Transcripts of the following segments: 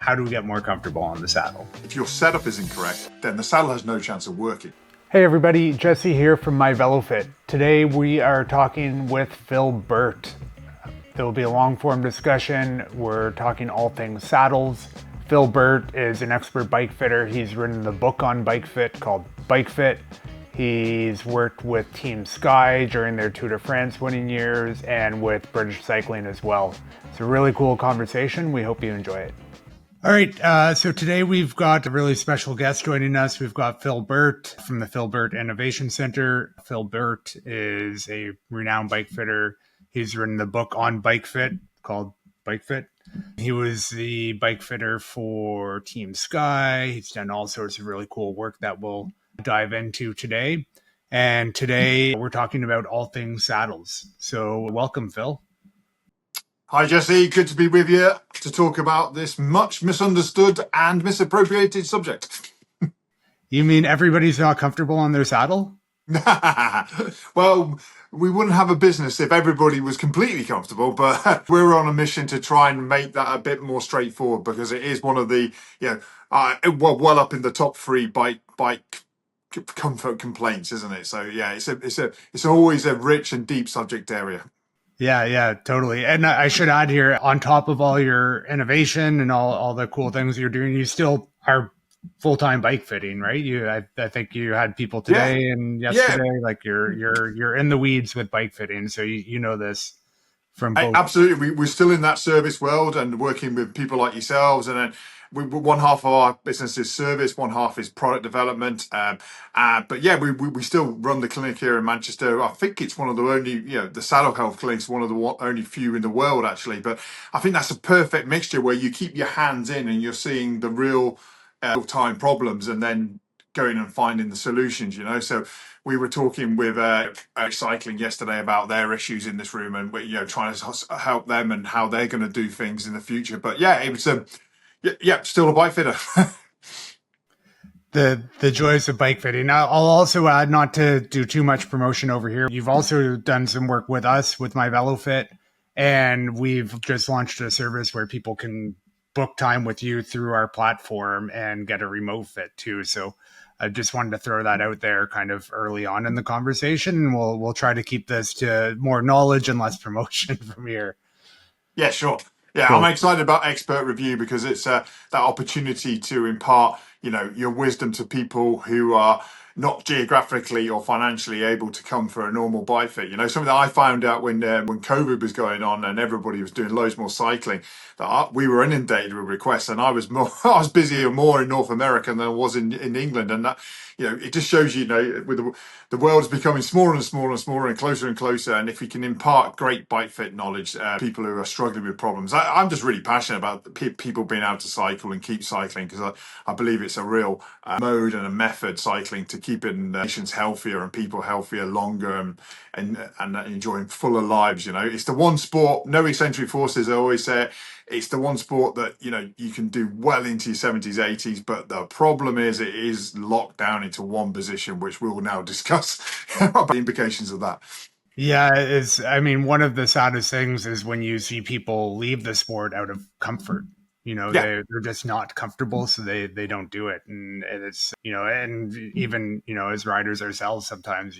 how do we get more comfortable on the saddle? If your setup is incorrect, then the saddle has no chance of working. Hey everybody, Jesse here from MyVeloFit. Today we are talking with Phil Burt. There will be a long form discussion. We're talking all things saddles. Phil Burt is an expert bike fitter. He's written the book on bike fit called Bike Fit. He's worked with Team Sky during their Tour de France winning years and with British Cycling as well. It's a really cool conversation. We hope you enjoy it. All right, so today we've got a really special guest joining us. We've got Phil Burt from the Phil Burt Innovation Center. Phil Burt is a renowned bike fitter. He's written the book on bike fit called Bike Fit. He was the bike fitter for Team Sky. He's done all sorts of really cool work that we'll dive into today. And today we're talking about all things saddles. So welcome, Phil. Hi, Jesse. Good to be with you to talk about this much misunderstood and misappropriated subject. You mean everybody's not comfortable on their saddle? Well, we wouldn't have a business if everybody was completely comfortable, but we're on a mission to try and make that a bit more straightforward because it is one of the, well up in the top three bike comfort complaints, isn't it? So yeah, it's always a rich and deep subject area. Yeah, totally. And I should add here, on top of all your innovation and all the cool things you're doing, you still are full-time bike fitting, right? I think you had people today and yesterday. Yeah. Like you're in the weeds with bike fitting, so you know this from both. Absolutely, we're still in that service world and working with people like yourselves, and then one half of our business is service, one half is product development. But yeah, we still run the clinic here in Manchester. I think it's one of the only, the saddle health clinics, one of the only few in the world actually. But I think that's a perfect mixture where you keep your hands in and you're seeing the real time problems and then going and finding the solutions. So we were talking with cycling yesterday about their issues in this room, and we're trying to help them and how they're going to do things in the future. But yeah, it was still a bike fitter. The joys of bike fitting. Now, I'll also add, not to do too much promotion over here, you've also done some work with us with MyVeloFit, and we've just launched a service where people can book time with you through our platform and get a remote fit too. So I just wanted to throw that out there kind of early on in the conversation, and we'll try to keep this to more knowledge and less promotion from here. Yeah, sure. Yeah, cool. I'm excited about expert review because it's that opportunity to impart, your wisdom to people who are not geographically or financially able to come for a normal bike fit. Something that I found out when COVID was going on and everybody was doing loads more cycling, that we were inundated with requests, and I was busier more in North America than I was in England, and that it just shows with the world is becoming smaller and smaller and smaller and closer, and if we can impart great bike fit knowledge people who are struggling with problems. I'm just really passionate about people being able to cycle and keep cycling because I believe it's a real mode and a method, cycling, to keeping nations healthier and people healthier longer and enjoying fuller lives. It's the one sport, no eccentric forces, I always say. It's the one sport that you can do well into your 70s, 80s, but the problem is it is locked down into one position, which we will now discuss about the implications of that. Yeah, one of the saddest things is when you see people leave the sport out of comfort. They're just not comfortable, so they don't do it. And it's, and even, as riders ourselves, sometimes,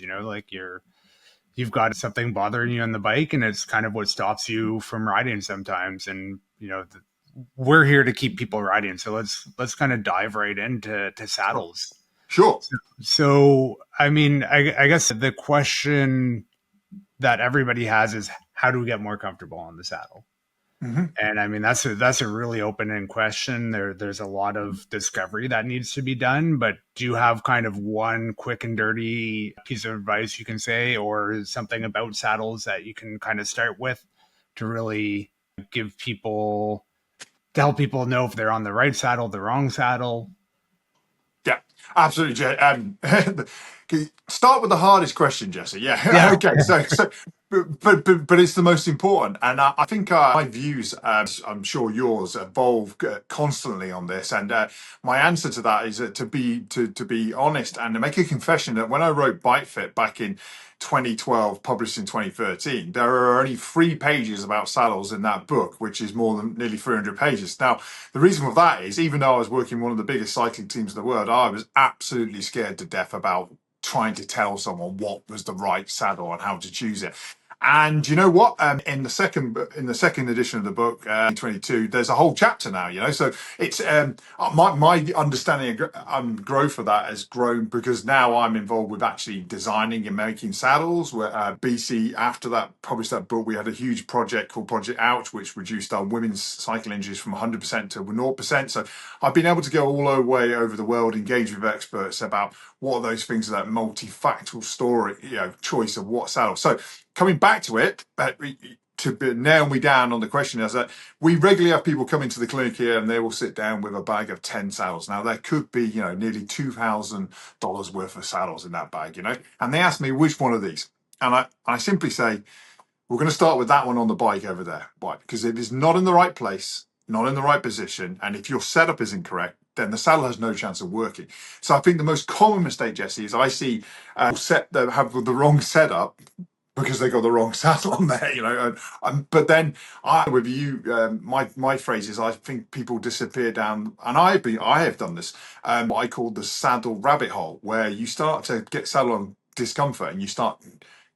you've got something bothering you on the bike, and it's kind of what stops you from riding sometimes. And, we're here to keep people riding. So let's kind of dive right into saddles. Sure. So I guess the question that everybody has is, how do we get more comfortable on the saddle? Mm-hmm. And that's a really open-ended question. There's a lot of discovery that needs to be done, but do you have kind of one quick and dirty piece of advice you can say, or something about saddles that you can kind of start with to really help people know if they're on the right saddle, the wrong saddle? Yeah, absolutely. Start with the hardest question, Jesse. Yeah. Okay. So but it's the most important, and I think my views, I'm sure yours, evolve constantly on this. And my answer to that is to be honest and to make a confession that when I wrote Bite Fit back in 2012, published in 2013, there are only 3 pages about saddles in that book, which is more than nearly 300 pages. Now, the reason for that is, even though I was working one of the biggest cycling teams in the world, I was absolutely scared to death about trying to tell someone what was the right saddle and how to choose it. And you know what? In the second edition of the book, 22, there's a whole chapter now. So it's my understanding and growth of that has grown because now I'm involved with actually designing and making saddles. Where BC, after that, published that book, we had a huge project called Project Ouch, which reduced our women's cycling injuries from 100% to 0%. So I've been able to go all the way over the world, engage with experts about what are those things, that multifactorial story, choice of what saddle. So coming back to it, to nail me down on the question, is that we regularly have people come into the clinic here and they will sit down with a bag of 10 saddles. Now, there could be, nearly $2,000 worth of saddles in that bag, and they ask me which one of these. And I simply say, we're going to start with that one on the bike over there. Why? Because if it's not in the right place, not in the right position, and if your setup is incorrect, then the saddle has no chance of working. So I think the most common mistake, Jesse, is I see have the wrong setup because they got the wrong saddle on there, but then with you, my phrase is, I think people disappear down, and I have done this, what I call the saddle rabbit hole, where you start to get saddle on discomfort and you start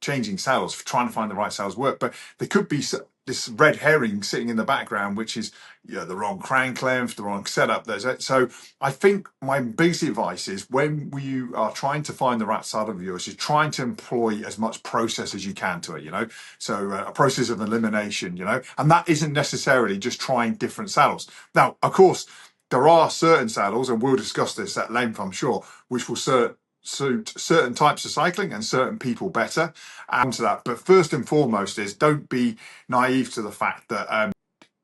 changing saddles, trying to find the right saddles work. But there could be this red herring sitting in the background, which is the wrong crank length, the wrong setup. So I think my basic advice is, when you are trying to find the right saddle for yours, you're trying to employ as much process as you can to it, so a process of elimination, and that isn't necessarily just trying different saddles. Now, of course, there are certain saddles, and we'll discuss this at length, I'm sure, which will suit certain types of cycling and certain people better, and to that. But first and foremost is, don't be naive to the fact that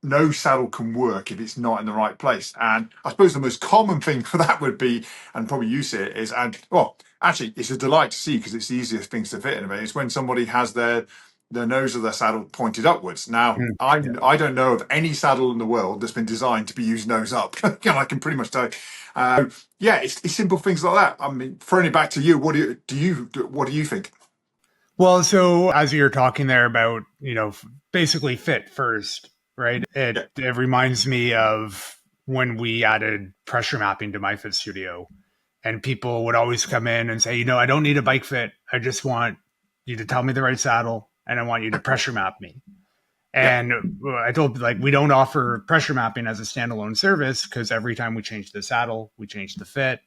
no saddle can work if it's not in the right place. And I suppose the most common thing for that would be, and probably you see it, is, and well, actually, it's a delight to see because it's the easiest things to fit in a is when somebody has their nose of their saddle pointed upwards. Now, I don't know of any saddle in the world that's been designed to be used nose up. I can pretty much tell you. It's simple things like that. I mean, throwing it back to you, what do you think? Well, so as you're talking there about, basically fit first, right? It reminds me of when we added pressure mapping to MyFit Studio, and people would always come in and say, I don't need a bike fit. I just want you to tell me the right saddle, and I want you to pressure map me. And I told, we don't offer pressure mapping as a standalone service, because every time we change the saddle, we change the fit.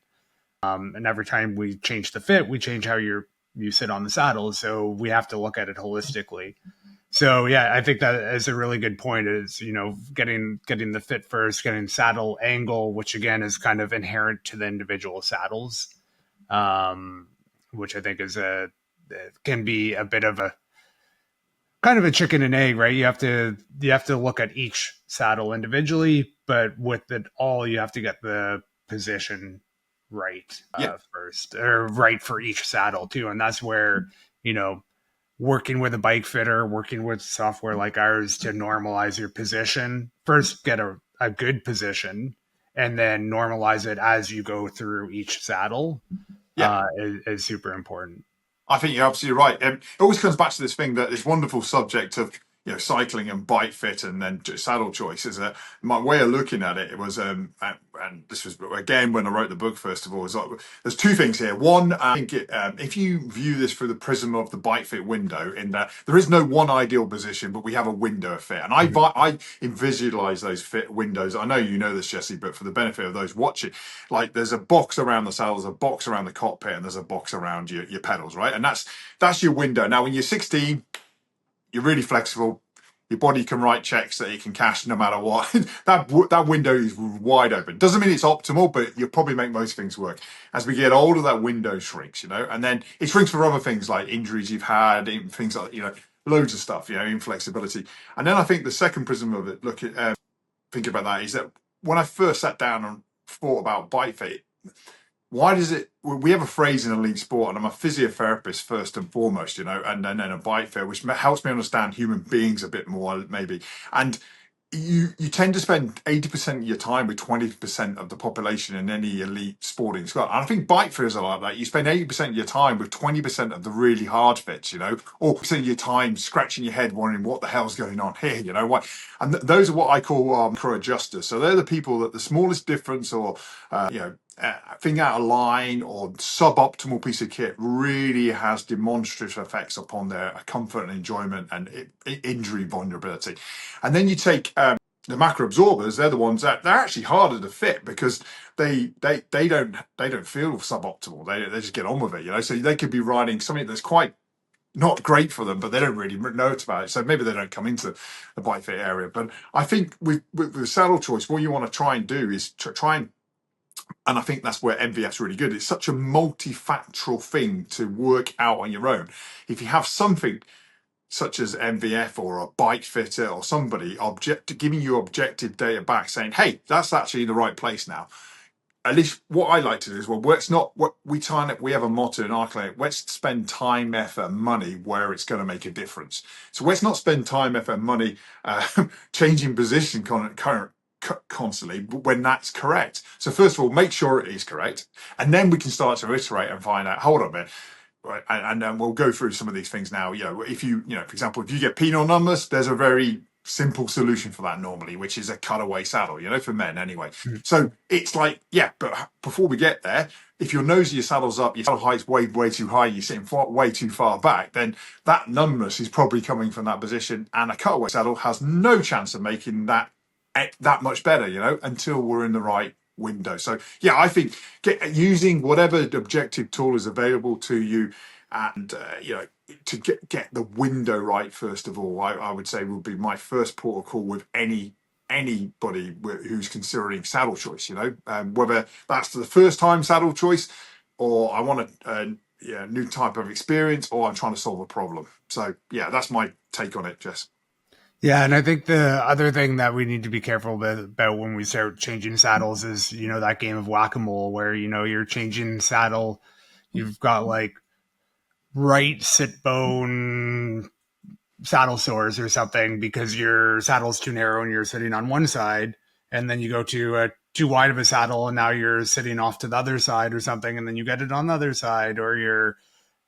And every time we change the fit, we change how you sit on the saddle. So we have to look at it holistically. So I think that is a really good point, is, getting the fit first, getting saddle angle, which again is kind of inherent to the individual saddles, which I think can be a bit of a kind of a chicken and egg, right? You have to look at each saddle individually, but with it all, you have to get the position right first, or right for each saddle too. And that's where, working with a bike fitter, working with software like ours to normalize your position, first get a good position, and then normalize it as you go through each saddle, is super important. I think you're absolutely right. It always comes back to this thing, that this wonderful subject of cycling and bike fit and then saddle choice. Is that my way of looking at it? It was and this was again when I wrote the book. First of all, is like, there's two things here. One, I think if you view this through the prism of the bike fit window, in that there is no one ideal position, but we have a window of fit, and I visualize those fit windows. I know you know this, Jesse, but for the benefit of those watching, like, there's a box around the saddle, there's a box around the cockpit, and there's a box around your pedals, right? And that's your window. Now, when you're 16, you're really flexible. Your body can write checks that it can cash no matter what. that window is wide open. Doesn't mean it's optimal, but you'll probably make most things work. As we get older, that window shrinks, and then it shrinks for other things like injuries you've had, things like, loads of stuff, inflexibility. And then I think the second prism of it, thinking about that, is that when I first sat down and thought about bike fit, why does it, we have a phrase in elite sport, and I'm a physiotherapist first and foremost, and then a bike fit, which helps me understand human beings a bit more, maybe. And you tend to spend 80% of your time with 20% of the population in any elite sporting squad. And I think bike fitters are like that. You spend 80% of your time with 20% of the really hard fits, or percent of your time scratching your head wondering what the hell's going on here, what. And those are what I call micro adjusters. So they're the people that the smallest difference or thing out of line or suboptimal piece of kit really has demonstrative effects upon their comfort and enjoyment and injury vulnerability. And then you take the macro absorbers; they're the ones that they're actually harder to fit because they don't feel suboptimal. They just get on with it, So they could be riding something that's quite not great for them, but they don't really know about it. So maybe they don't come into the bike fit area. But I think with saddle choice, what you want to try and do is try and I think that's where MVF's really good. It's such a multifactorial thing to work out on your own. If you have something such as MVF or a bike fitter or somebody giving you objective data back saying, hey, that's actually in the right place now. At least what I like to do is, well, it's not what we have a motto in our clinic, let's spend time, effort, and money where it's going to make a difference. So let's not spend time, effort, and money changing position constantly when that's correct. So first of all, make sure it is correct, and then we can start to iterate and find out, hold on a minute. Right, and we'll go through some of these things now. If for example, if you get penile numbness, there's a very simple solution for that normally, which is a cutaway saddle, for men anyway. So it's like, yeah, but before we get there, if your nose of your saddle's up, your saddle height's way too high, you're sitting way too far back, then that numbness is probably coming from that position, and a cutaway saddle has no chance of making that much better, until we're in the right window. So yeah, I think using whatever objective tool is available to you, and to get the window right first of all, I would say would be my first port of call with anybody who's considering saddle choice. Whether that's the first time saddle choice, or I want a new type of experience, or I'm trying to solve a problem. So yeah, that's my take on it, Jess. Yeah, and I think the other thing that we need to be careful about when we start changing saddles is, that game of whack-a-mole where, you're changing saddle, you've got like right sit bone saddle sores or something because your saddle's too narrow and you're sitting on one side, and then you go to too wide of a saddle and now you're sitting off to the other side or something, and then you get it on the other side, or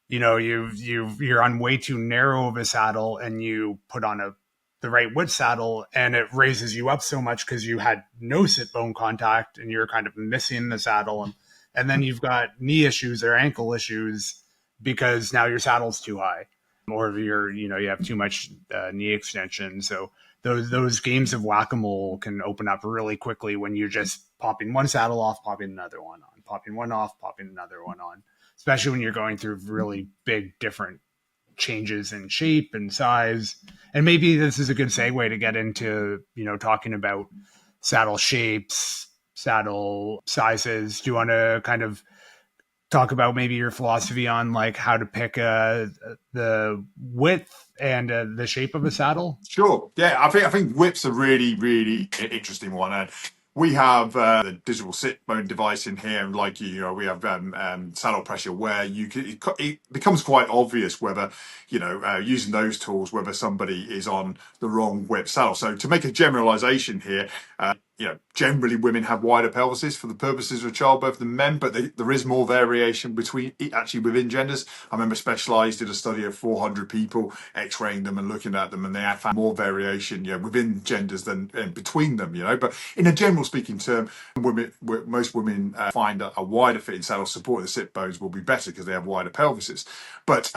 you're on way too narrow of a saddle and you put on the right width saddle and it raises you up so much because you had no sit bone contact and you're kind of missing the saddle, and then you've got knee issues or ankle issues because now your saddle's too high, or you have too much knee extension. So those games of whack-a-mole can open up really quickly when you're just popping one saddle off, popping another one on, popping one off, popping another one on, especially when you're going through really big different changes in shape and size. And maybe this is a good segue to get into, talking about saddle shapes, saddle sizes. Do you want to kind of talk about maybe your philosophy on like how to pick the width and the shape of a saddle? Sure. Yeah, I think whip's a really, really interesting one. And we have the digital sit bone device in here, and like we have saddle pressure where it becomes quite obvious whether using those tools whether somebody is on the wrong whip saddle. So to make a generalization here, generally women have wider pelvises for the purposes of childbirth than men, but there is more variation within genders. I remember Specialized did a study of 400 people, x-raying them and looking at them, and they had found more variation within genders than between them. But in a general speaking term, most women find a wider fitting saddle supporting the sit bones will be better because they have wider pelvises. But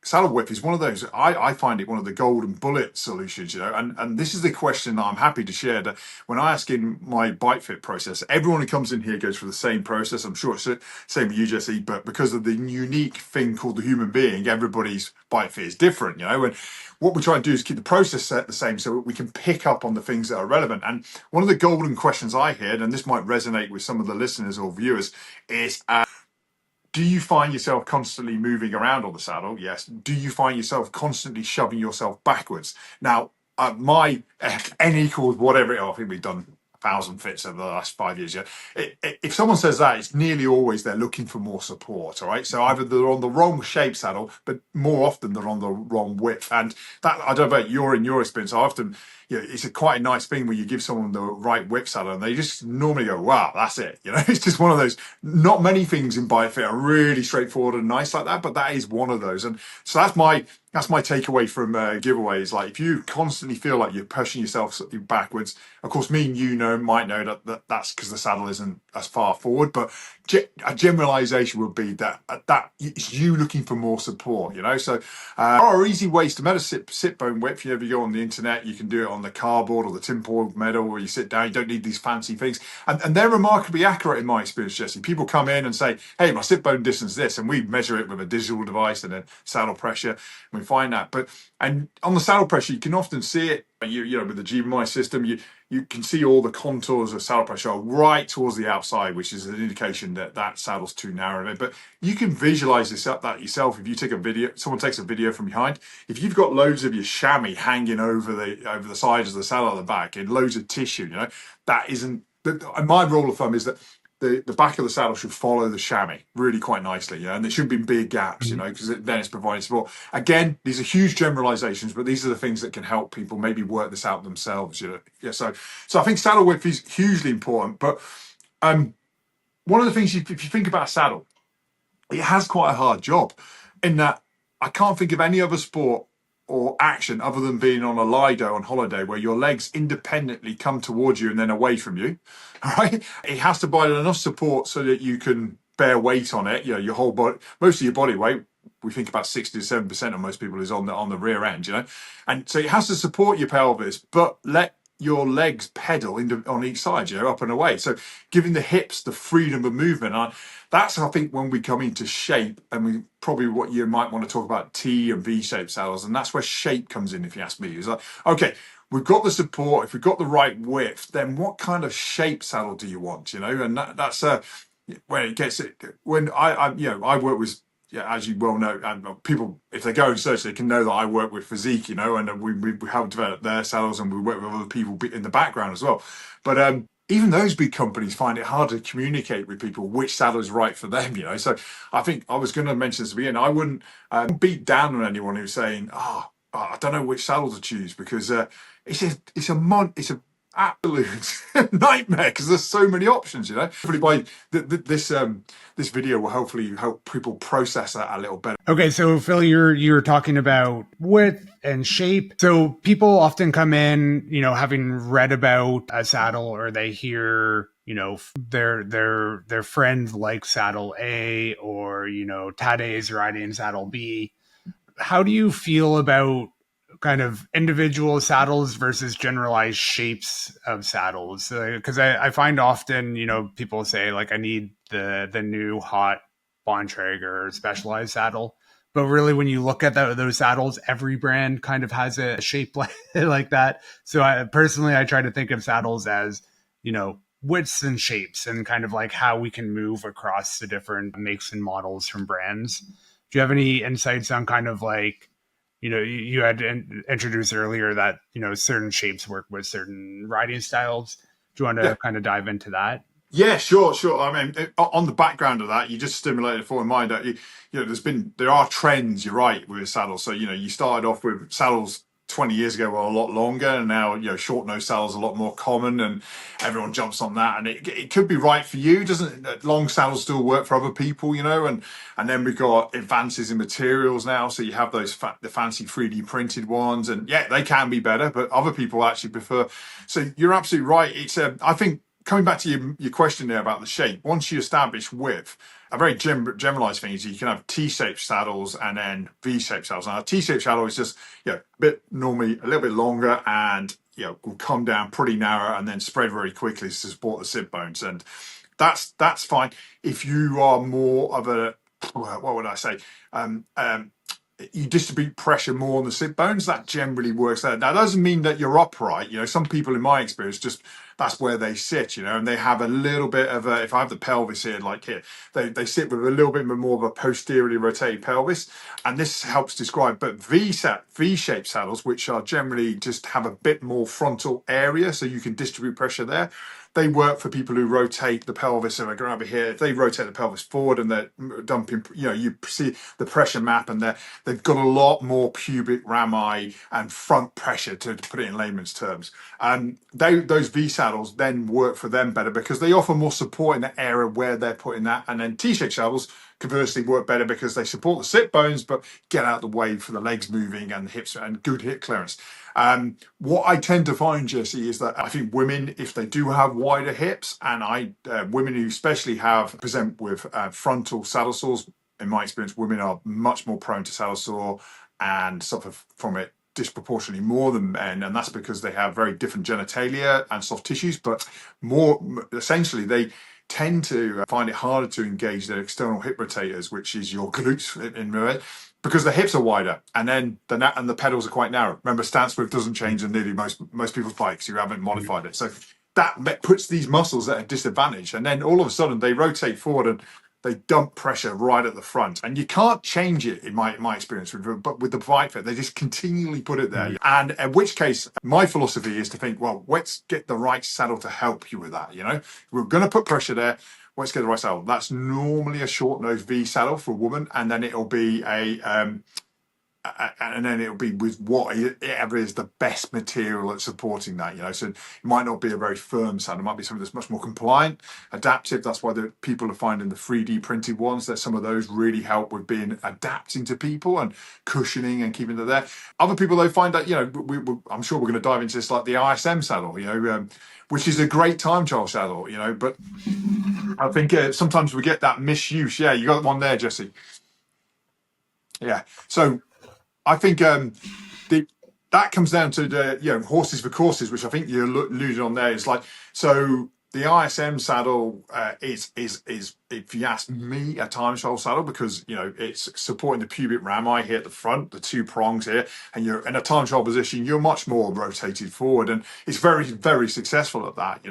saddle width is one of those. I find it one of the golden bullet solutions, and this is the question that I'm happy to share, that when I ask in my bike fit process, everyone who comes in here goes through the same process. I'm sure it's the same with you, Jesse, but because of the unique thing called the human being, everybody's bike fit is different, and what we try and do is keep the process set the same so we can pick up on the things that are relevant. And one of the golden questions I heard, and this might resonate with some of the listeners or viewers, is do you find yourself constantly moving around on the saddle? Yes. Do you find yourself constantly shoving yourself backwards? Now, my N equals whatever, I think we've done 1,000 fits over the last 5 years. Yeah, if someone says that, it's nearly always they're looking for more support. All right, so either they're on the wrong shape saddle, but more often they're on the wrong width. And that, I don't know about in your experience. I often, it's quite a nice thing when you give someone the right width saddle and they just normally go, "Wow, that's it." It's just one of those. Not many things in BioFit are really straightforward and nice like that, but that is one of those. And so that's my takeaway from giveaways. Like, if you constantly feel like you're pushing yourself backwards, of course, me and might know that's because the saddle isn't as far forward. But a generalization would be that it's you looking for more support. So there are easy ways to measure sit bone width. If you go on the internet, you can do it on the cardboard or the tinfoil metal, where you sit down. You don't need these fancy things, and they're remarkably accurate in my experience, Jesse. People come in and say, "Hey, my sit bone distance is this," and we measure it with a digital device and then saddle pressure. We find that, and on the saddle pressure, you can often see it. With the GMI system, you can see all the contours of saddle pressure right towards the outside, which is an indication that saddle's too narrow. But you can visualize that yourself if you take a video. Someone takes a video from behind. If you've got loads of your chamois hanging over the sides of the saddle at the back and loads of tissue, that isn't. My rule of thumb is that the back of the saddle should follow the chamois really quite nicely, and there shouldn't be big gaps, because then it's providing support. Again, these are huge generalizations, but these are the things that can help people maybe work this out themselves. So I think saddle width is hugely important. But one of the things, if you think about a saddle, it has quite a hard job, in that I can't think of any other sport or action other than being on a Lido on holiday where your legs independently come towards you and then away from you. All right, it has to provide enough support so that you can bear weight on it. Your whole body, most of your body weight, we think about 60 to 7% of most people is on the rear end. And so it has to support your pelvis, but let your legs pedal on each side, up and away. So giving the hips the freedom of movement. That's, I think, when we come into shape, and we probably what you might want to talk about T and V-shaped saddles, and that's where shape comes in, if you ask me. It's like, okay, we've got the support, if we've got the right width, then what kind of shape saddle do you want? And that's when it gets it. When I work with, as you well know, and people, if they go and search, they can know that I work with Physique, and we help develop their saddles, and we work with other people in the background as well. But even those big companies find it hard to communicate with people which saddle is right for them. So I think I was going to mention this at the beginning. I wouldn't beat down on anyone who's saying, I don't know which saddle to choose, because it's a absolute nightmare, because there's so many options. Hopefully by this video will hopefully help people process that a little better. Okay, so Phil, you're talking about width and shape. So people often come in, having read about a saddle, or they hear, their friend like saddle A, or Tade's riding saddle B. How do you feel about kind of individual saddles versus generalized shapes of saddles? Because I find often, people say, like, I need the new hot Bontrager Specialized saddle. But really, when you look at those saddles, every brand kind of has a shape like that. So I try to think of saddles as, widths and shapes, and kind of like how we can move across the different makes and models from brands. Do you have any insights on kind of like, you had introduced earlier that, certain shapes work with certain riding styles. Do you want to kind of dive into that? Yeah, sure. I mean, on the background of that, you just stimulated for my mind that there are trends. You're right, with saddles. So you started off with saddles 20 years ago were a lot longer, and now short nose saddles are a lot more common, and everyone jumps on that, and it could be right for you. Doesn't long saddles still work for other people? And then we've got advances in materials now, so you have those the fancy 3D printed ones, and they can be better, but other people actually prefer. So you're absolutely right. It's I think, coming back to your question there about the shape, once you establish width, a very generalized thing is you can have T-shaped saddles and then V-shaped saddles. Now, a T-shaped saddle is just normally a little bit longer, and will come down pretty narrow and then spread very quickly to support the sit bones, and that's fine. If you are more of a, what would I say, you distribute pressure more on the sit bones. That generally works out. Now, that doesn't mean that you're upright. Some people, in my experience, just that's where they sit. And they have a little bit of a. If I have the pelvis here, like here, they sit with a little bit more of a posteriorly rotated pelvis, and this helps describe. But V-shaped saddles, which are generally just have a bit more frontal area, so you can distribute pressure there. They work for people who rotate the pelvis. So I go over here. If they rotate the pelvis forward and they're dumping, you see the pressure map, and they've got a lot more pubic rami and front pressure, to put it in layman's terms. And those V saddles then work for them better because they offer more support in the area where they're putting that. And then T-shaped saddles conversely work better because they support the sit bones but get out of the way for the legs moving and the hips and good hip clearance. What I tend to find, Jesse, is that I think women, if they do have wider hips, and women who especially present with frontal saddle sores, in my experience, women are much more prone to saddle sore and suffer from it disproportionately more than men, and that's because they have very different genitalia and soft tissues, but more essentially they tend to find it harder to engage their external hip rotators, which is your glutes in because the hips are wider, and then the pedals are quite narrow. Remember, stance width doesn't change in nearly most people's bikes. You haven't modified it, so that puts these muscles at a disadvantage. And then all of a sudden they rotate forward and they dump pressure right at the front, and you can't change it in my experience. But with the bike fit, they just continually put it there. And in which case, my philosophy is to think, well, let's get the right saddle to help you with that. We're going to put pressure there. Let's get the right saddle. That's normally a short nose V saddle for a woman, and then it'll be with whatever is the best material at supporting that. So it might not be a very firm saddle. It might be something that's much more compliant, adaptive. That's why the people are finding the 3D printed ones. That some of those really help with being adapting to people and cushioning and keeping it there. Other people, they find that I'm sure we're going to dive into this, like the ISM saddle, which is a great time trial saddle, but I think sometimes we get that misuse. Yeah, you got one there, Jesse. Yeah. So I think that comes down to the horses for courses, which I think you alluded on there. Is like, so the ISM saddle is if you ask me, a time trial saddle, because it's supporting the pubic rami here at the front, the two prongs here, and you're in a time trial position. You're much more rotated forward, and it's very, very successful at that.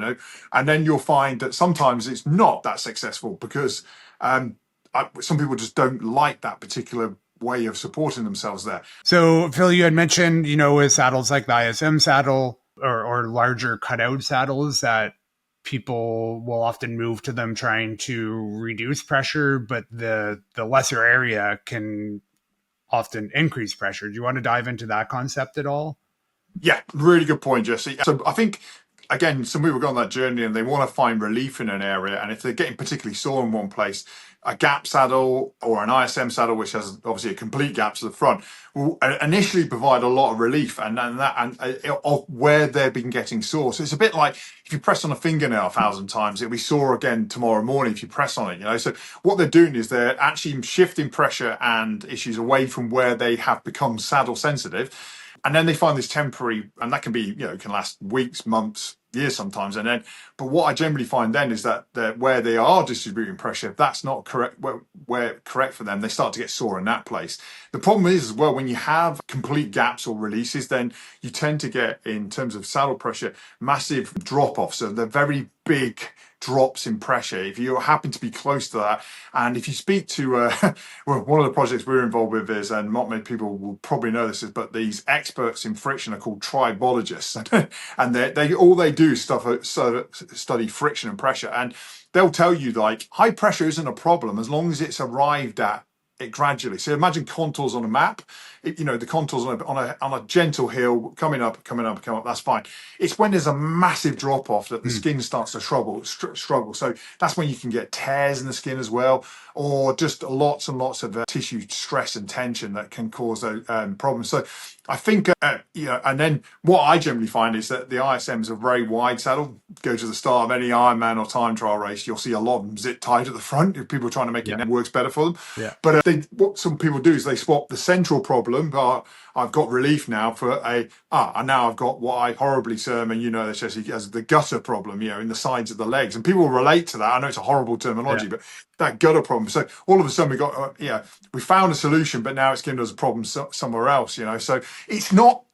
And then you'll find that sometimes it's not that successful because some people just don't like that particular way of supporting themselves there. So, Phil, you had mentioned, with saddles like the ISM saddle or larger cutout saddles, that people will often move to them trying to reduce pressure, but the lesser area can often increase pressure. Do you want to dive into that concept at all? Yeah, really good point, Jesse. So I think, again, some people go on that journey and they want to find relief in an area. And if they're getting particularly sore in one place, a gap saddle or an ISM saddle, which has obviously a complete gap to the front, will initially provide a lot of relief of where they've been getting sore. So it's a bit like if you press on a fingernail 1,000 times, it'll be sore again tomorrow morning if you press on it. So what they're doing is they're actually shifting pressure and issues away from where they have become saddle sensitive. And then they find this temporary, and that can be, can last weeks, months, years sometimes. But what I generally find then is that where they are distributing pressure, if that's not correct, where correct for them, they start to get sore in that place. The problem is as well, when you have complete gaps or releases, then you tend to get, in terms of saddle pressure, massive drop offs. So they're very big drops in pressure if you happen to be close to that. And if you speak to one of the projects we're involved with is, and not many people will probably know this, but these experts in friction are called tribologists, and they all they do is study friction and pressure, and they'll tell you like high pressure isn't a problem as long as it's arrived at it gradually. So imagine contours on a map. The contours on a gentle hill coming up. That's fine. It's when there's a massive drop off that the skin starts to struggle. So that's when you can get tears in the skin as well, or just lots and lots of tissue stress and tension that can cause those problems. So I think, and then what I generally find is that the ISM is a very wide saddle. Go to the start of any Ironman or time trial race, you'll see a lot of them zip tight at the front. If people are trying to make it works better for them. Yeah. But what some people do is they swap the central problem, I've got relief now, for and now I've got what I horribly term, and this as the gutter problem, in the sides of the legs, and people relate to that. I know it's a horrible terminology, but that gutter problem. So all of a sudden we found a solution, but now it's giving us a problem somewhere else. So it's not.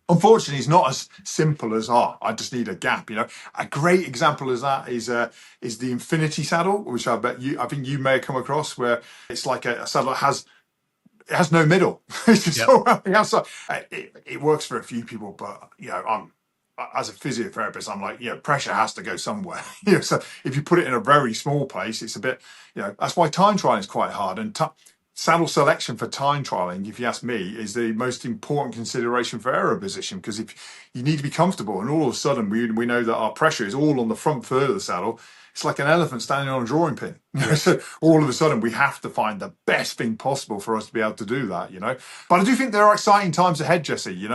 Unfortunately, it's not as simple as I just need a gap. A great example of that is the Infinity saddle, which I think you may have come across, where it's like a saddle that has no middle. It's just all around the outside. It works for a few people, but I'm as a physiotherapist, I'm like, pressure has to go somewhere. So if you put it in a very small place, it's a bit, that's why time trialing is quite hard. And saddle selection for time trialing, if you ask me, is the most important consideration for aero position, because if you need to be comfortable, and all of a sudden we know that our pressure is all on the front third of the saddle. It's like an elephant standing on a drawing pin. So all of a sudden we have to find the best thing possible for us to be able to do that. But I do think there are exciting times ahead, Jesse.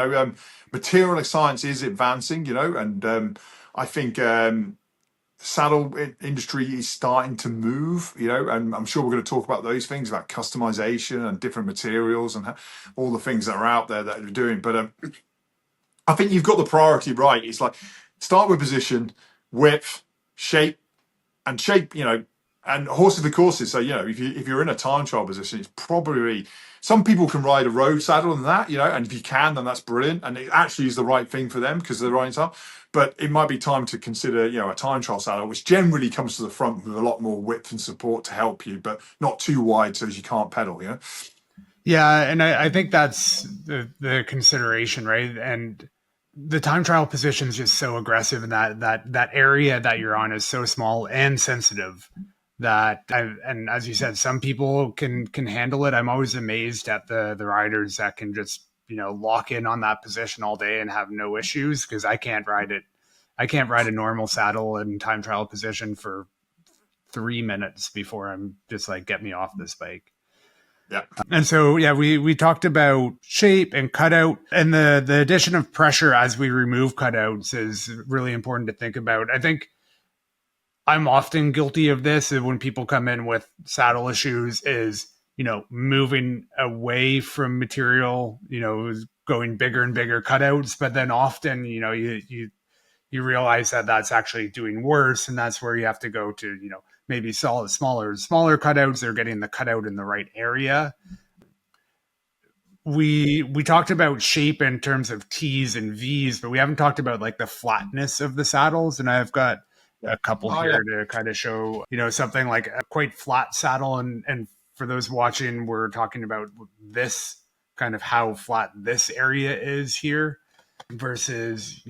Material science is advancing. And I think saddle industry is starting to move, and I'm sure we're going to talk about those things, about customization and different materials and all the things that are out there that they're doing. But I think you've got the priority right. It's like start with position, width, shape, and horses for courses. So, if you're in a time trial position, it's probably, some people can ride a road saddle and that, and if you can, then that's brilliant. And it actually is the right thing for them because they're riding time. But it might be time to consider, a time trial saddle, which generally comes to the front with a lot more width and support to help you, but not too wide so as you can't pedal, Yeah, and I think that's the consideration, right? And the time trial position is just so aggressive, and that area that you're on is so small and sensitive that and as you said, some people can handle it. I'm always amazed at the riders that can just lock in on that position all day and have no issues, because I can't ride it. I can't ride a normal saddle in time trial position for 3 minutes before I'm just like, get me off this bike. Yeah. And so, we talked about shape and cutout, and the addition of pressure as we remove cutouts is really important to think about. I think I'm often guilty of this when people come in with saddle issues is, moving away from material, going bigger and bigger cutouts, but then often, you realize that that's actually doing worse. And that's where you have to go to, maybe smaller cutouts. They're getting the cutout in the right area. We talked about shape in terms of T's and V's, but we haven't talked about like the flatness of the saddles. And I've got a couple here to kind of show, something like a quite flat saddle. And for those watching, we're talking about this kind of how flat this area is here versus,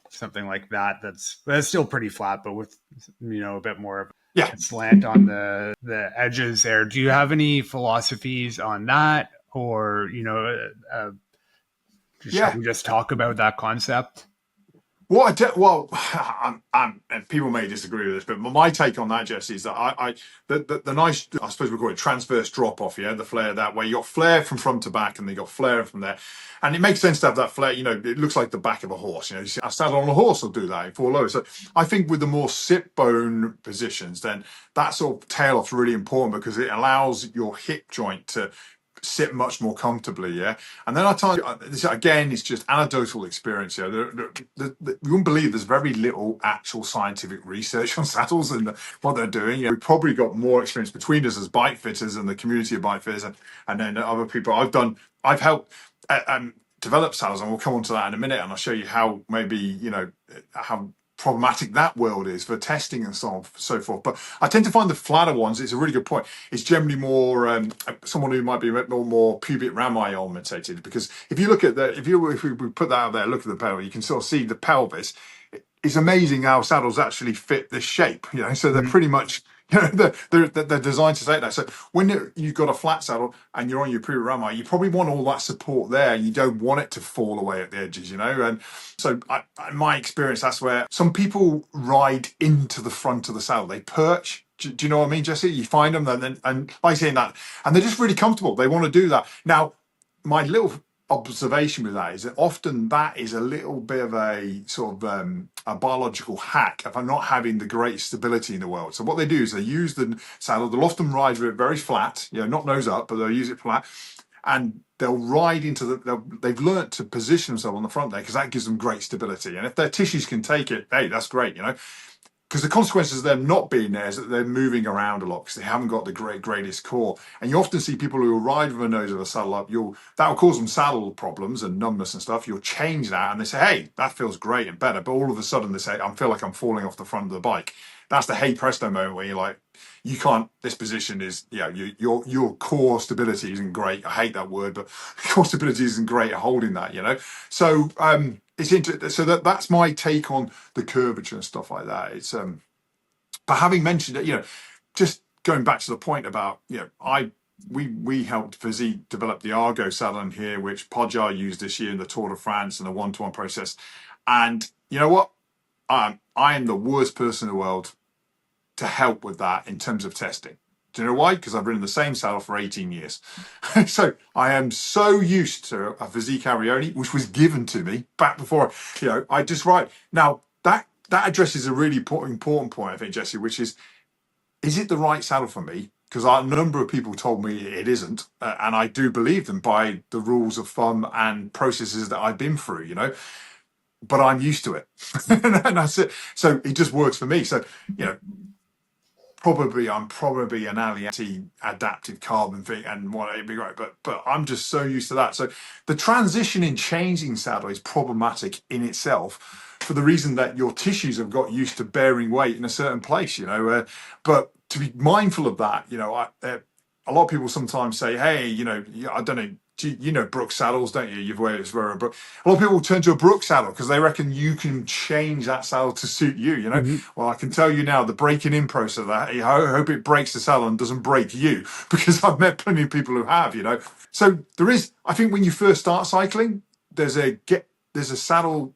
something like that. That's still pretty flat, but with, a bit more of a slant on the edges there. Do you have any philosophies on that, or, should we just talk about that concept? And people may disagree with this, but my take on that, Jesse, is that the nice, I suppose we call it transverse drop off, the flare that way. You got flare from front to back, and then you got flare from there, and it makes sense to have that flare. It looks like the back of a horse. You see, a saddle on a horse will do that, fall low. So I think with the more sit bone positions, then that sort of tail off's really important because it allows your hip joint to sit much more comfortably, and then I tell you, this again, it's just anecdotal experience. You wouldn't believe there's very little actual scientific research on saddles and what they're doing. We've probably got more experience between us as bike fitters and the community of bike fitters, and then other people. I've helped develop saddles, and we'll come on to that in a minute, and I'll show you how maybe how problematic that world is for testing and so forth. But I tend to find the flatter ones, it's a really good point, it's generally more someone who might be a bit more pubic rami orientated, because if you look at if we put that out there, look at the pedal, you can sort of see the pelvis. It's amazing how saddles actually fit this shape, so they're pretty much they're designed to take that. So when you've got a flat saddle and you're on your pubic rami, you probably want all that support there. You don't want it to fall away at the edges, And so, in my experience, that's where some people ride into the front of the saddle. They perch. Do you know what I mean, Jesse? You find them, and like saying that, and they're just really comfortable. They want to do that. Now, my little observation with that is that often that is a little bit of a sort of a biological hack if I'm not having the greatest stability in the world. So what they do is they use the saddle. They'll often ride with it very flat, not nose up, but they'll use it flat, and they'll ride into they've learnt to position themselves on the front there because that gives them great stability. And if their tissues can take it, hey, that's great. Because the consequences of them not being there is that they're moving around a lot because they haven't got the greatest core. And you often see people who will ride with a nose of a saddle up. That will cause them saddle problems and numbness and stuff. You'll change that, and they say, "Hey, that feels great and better." But all of a sudden, they say, "I feel like I'm falling off the front of the bike." That's the hey presto moment where you're like, "You can't. This position is, your core stability isn't great." I hate that word, but core stability isn't great at holding that. So it's interesting. So that's my take on the curvature and stuff like that. It's but having mentioned it, just going back to the point about, we helped Physique develop the Argo saddle here, which Podjar used this year in the Tour de France and the one-to-one process. And you know what? I am the worst person in the world to help with that in terms of testing. Do you know why? Because I've ridden the same saddle for 18 years. So I am so used to a Physique Arione, which was given to me back before, I just ride. Now, that addresses a really important point, I think, Jesse, which is it the right saddle for me? Because a number of people told me it isn't. And I do believe them by the rules of thumb and processes that I've been through. But I'm used to it. And that's it. So it just works for me. So, I'm probably an Aliati adaptive carbon thing and what it'd be great, but I'm just so used to that. So the transition in changing saddle is problematic in itself for the reason that your tissues have got used to bearing weight in a certain place, but to be mindful of that, a lot of people sometimes say, hey, I don't know, you know Brooks saddles, don't you? You've wear a Brooks. A lot of people turn to a Brooks saddle because they reckon you can change that saddle to suit you. Hmm. Well, I can tell you now, the breaking in process of that, I hope it breaks the saddle and doesn't break you, because I've met plenty of people who have. So there is, I think, when you first start cycling, there's a saddle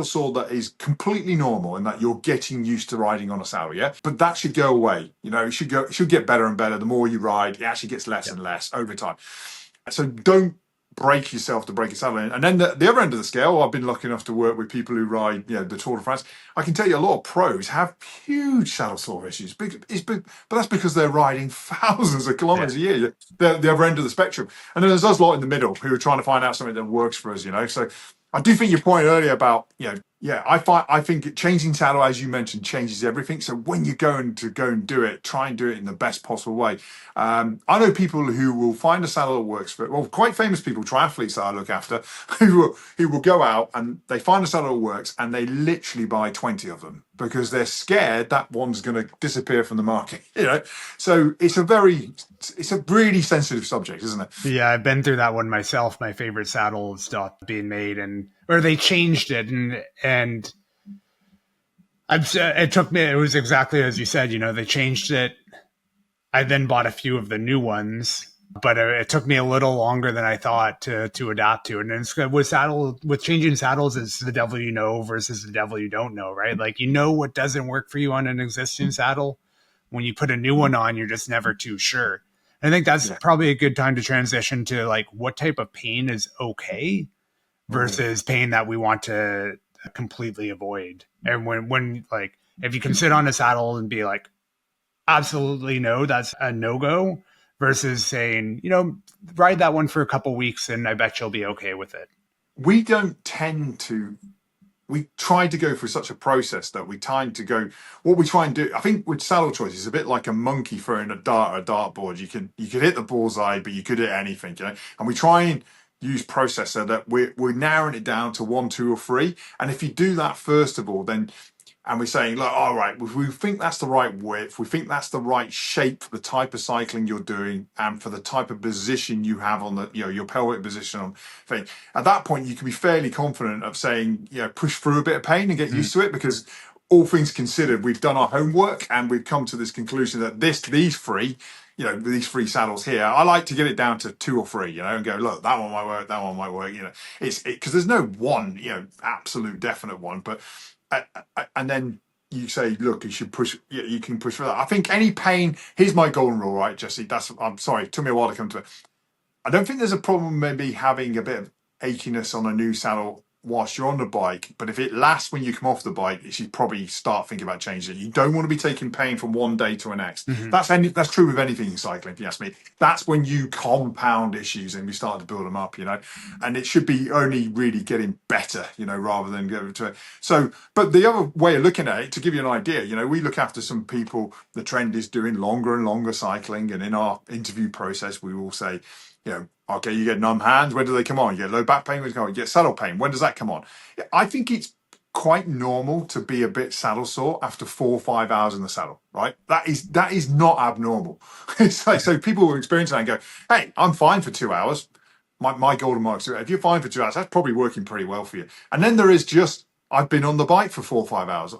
sore that is completely normal and that you're getting used to riding on a saddle, yeah. But that should go away. It should get better and better. The more you ride, it actually gets less Yeah. and less over time. So don't break yourself to break a saddle. And then the other end of the scale, I've been lucky enough to work with people who ride, the Tour de France. I can tell you a lot of pros have huge saddle sore issues. But that's because they're riding thousands of kilometers a year. They're the other end of the spectrum. And then there's us lot in the middle who are trying to find out something that works for us. So I do think your point earlier about, I think changing saddle, as you mentioned, changes everything. So when you're going to go and do it, try and do it in the best possible way. I know people who will find a saddle that works for, well, quite famous people, triathletes that I look after, who will go out and they find a saddle that works and they literally buy 20 of them because they're scared that one's going to disappear from the market. So it's a really sensitive subject, isn't it? Yeah, I've been through that one myself. My favorite saddle stopped being made, or they changed it, and it took me. It was exactly as you said. They changed it. I then bought a few of the new ones, but it took me a little longer than I thought to adapt to it. And it's with changing saddles, it's the devil you know versus the devil you don't know, right? Like what doesn't work for you on an existing saddle. When you put a new one on, you're just never too sure. And I think that's Yeah. probably a good time to transition to like what type of pain is okay versus pain that we want to completely avoid. And when like if you can sit on a saddle and be like, absolutely no, that's a no-go, versus saying, ride that one for a couple weeks and I bet you'll be okay with it. We don't tend to we try to go through such a process that we tend to go, what we try and do, I think with saddle choice, it's a bit like a monkey throwing a dart or a dartboard. You could hit the bullseye, but you could hit anything, and we try and use process so that we're narrowing it down to 1, 2, or 3. And if you do that first of all, then, and we're saying, look, all right, if we think that's the right width, we think that's the right shape for the type of cycling you're doing and for the type of position you have on the, your pelvic position on thing. At that point, you can be fairly confident of saying, push through a bit of pain and get used to it, because all things considered, we've done our homework and we've come to this conclusion that these three saddles here, I like to get it down to 2 or 3, and go, look, that one might work, that one might work, it's because there's no one, absolute definite one, but and then you say, look, you should push, you can push for that. I think any pain, here's my golden rule, right, Jesse? I'm sorry, it took me a while to come to it. I don't think there's a problem maybe having a bit of achiness on a new saddle whilst you're on the bike, but if it lasts when you come off the bike, you should probably start thinking about changing it. You don't want to be taking pain from one day to the next. Hmm. That's true with anything in cycling, if you ask me. That's when you compound issues and we start to build them up, and it should be only really getting better, rather than go to it. So, but the other way of looking at it, to give you an idea, we look after some people, the trend is doing longer and longer cycling. And in our interview process, we will say, okay, you get numb hands. When do they come on? You get low back pain. When do they come on? You get saddle pain. When does that come on? I think it's quite normal to be a bit saddle sore after 4 or 5 hours in the saddle, right? That is not abnormal. It's like, so people will experience that and go, hey, I'm fine for 2 hours. My golden mark. So if you're fine for 2 hours, that's probably working pretty well for you. And then there is just, I've been on the bike for 4 or 5 hours.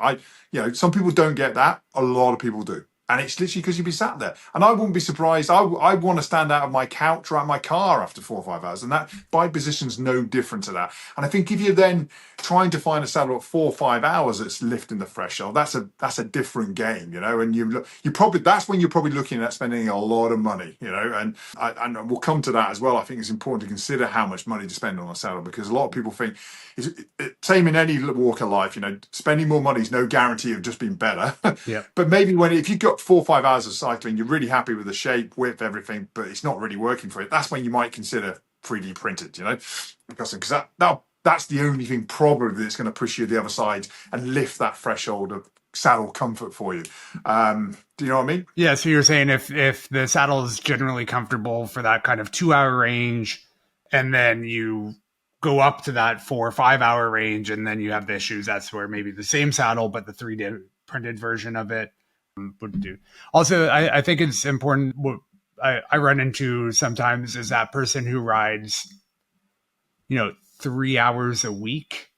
Some people don't get that. A lot of people do. And it's literally because you'd be sat there. And I wouldn't be surprised. I want to stand out of my couch or out of my car after 4 or 5 hours. And that bike position's no different to that. And I think if you're then trying to find a saddle at 4 or 5 hours that's lifting the threshold, that's a different game, And you probably, that's when you're probably looking at spending a lot of money, And we'll come to that as well. I think it's important to consider how much money to spend on a saddle, because a lot of people think, same in any walk of life, spending more money is no guarantee of just being better. Yeah. But maybe if you've got 4 or 5 hours of cycling, you're really happy with the shape, width, everything, but it's not really working for it. That's when you might consider 3D printed, because that's the only thing probably that's going to push you to the other side and lift that threshold of saddle comfort for you. Do you know what I mean? Yeah. So you're saying if the saddle is generally comfortable for that kind of 2 hour range, and then you go up to that 4 or 5 hour range, and then you have the issues, that's where maybe the same saddle, but the 3D printed version of it would do. Also, I think it's important. What I run into sometimes is that person who rides, 3 hours a week,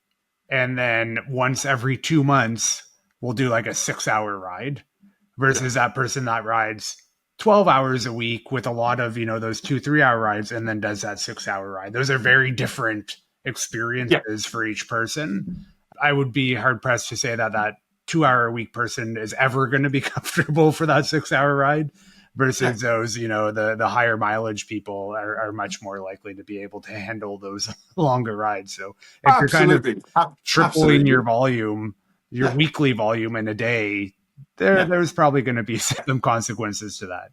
and then once every 2 months will do like a 6 hour ride, versus that person that rides 12 hours a week with a lot of, those 2 3 hour rides, and then does that 6 hour ride. Those are very different experiences for each person. I would be hard pressed to say that 2 hour a week person is ever going to be comfortable for that 6 hour ride, versus those, the higher mileage people are much more likely to be able to handle those longer rides. So if you're kind of tripling your volume, your weekly volume in a day, there's probably going to be some consequences to that.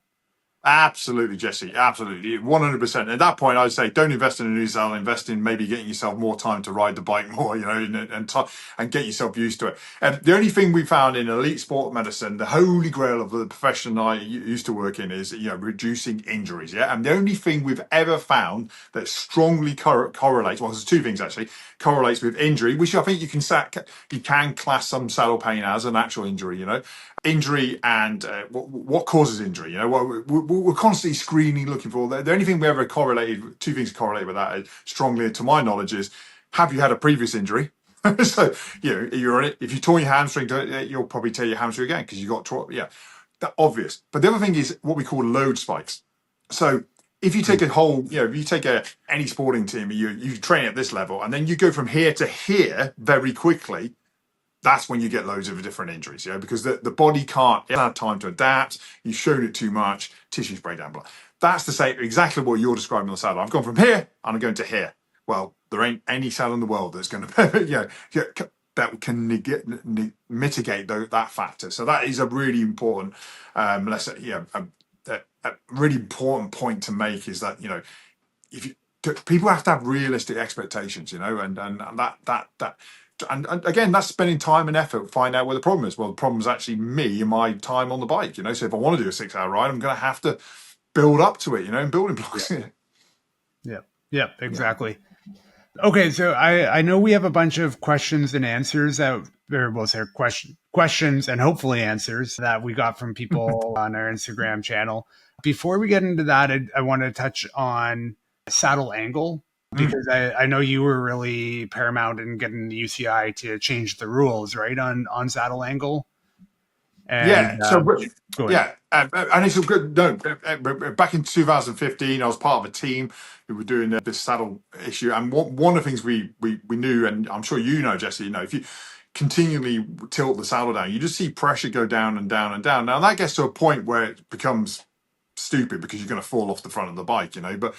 Absolutely, Jesse. Absolutely, 100%. At that point, I'd say don't invest in a new saddle. Invest in maybe getting yourself more time to ride the bike more, and get yourself used to it. And the only thing we found in elite sport medicine, the holy grail of the profession I used to work in, is reducing injuries. Yeah, and the only thing we've ever found that strongly correlates, well, there's two things actually, correlates with injury, which I think you can class some saddle pain as an actual injury. Injury and what causes injury. We're constantly screening, looking for the only thing we ever correlated. Two things correlate with that strongly, to my knowledge, is have you had a previous injury? So you're on it. If you tore your hamstring, you'll probably tear your hamstring again because you got that obvious. But the other thing is what we call load spikes. So if you take if you take any sporting team, you train at this level, and then you go from here to here very quickly. That's when you get loads of different injuries, because the body can't have time to adapt. You've shown it too much, tissues break down. That's the same, exactly what you're describing on the saddle. I've gone from here, and I'm going to here. Well, there ain't any saddle in the world that's going to, that can mitigate that factor. So that is a really important, a really important point to make, is that if you, people have to have realistic expectations, and that. And again, that's spending time and effort to find out where the problem is. Well, the problem is actually me and my time on the bike. So if I want to do a 6 hour ride, I'm going to have to build up to it. In building blocks. Yeah, exactly. Okay, so I know we have a bunch of questions and answers questions and hopefully answers that we got from people on our Instagram channel. Before we get into that, I want to touch on saddle angle, because I know you were really paramount in getting the UCI to change the rules, right, on saddle angle. And, and it's a good. No, back in 2015, I was part of a team who were doing this saddle issue, and one of the things we knew, and I'm sure Jesse, if you continually tilt the saddle down, you just see pressure go down and down and down. Now that gets to a point where it becomes stupid because you're going to fall off the front of the bike, but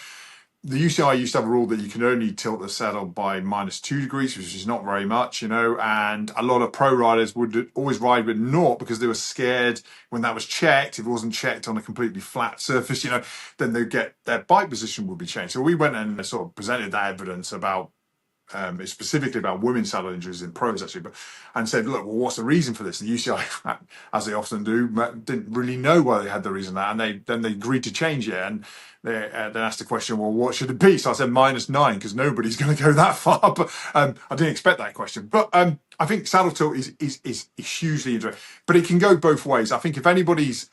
the UCI used to have a rule that you can only tilt the saddle by -2 degrees, which is not very much, and a lot of pro riders would always ride with naught because they were scared when that was checked. If it wasn't checked on a completely flat surface, then they get their bike position would be changed. So we went and sort of presented that evidence about it's specifically about women's saddle injuries in pros actually, and said, look, well, what's the reason for this? The UCI, as they often do, didn't really know why they had the reason for that, and then they agreed to change it, and they then asked the question, well, what should it be? So I said -9 because nobody's going to go that far, but I didn't expect that question. But I think saddle tilt is hugely interesting, but it can go both ways. I think if anybody's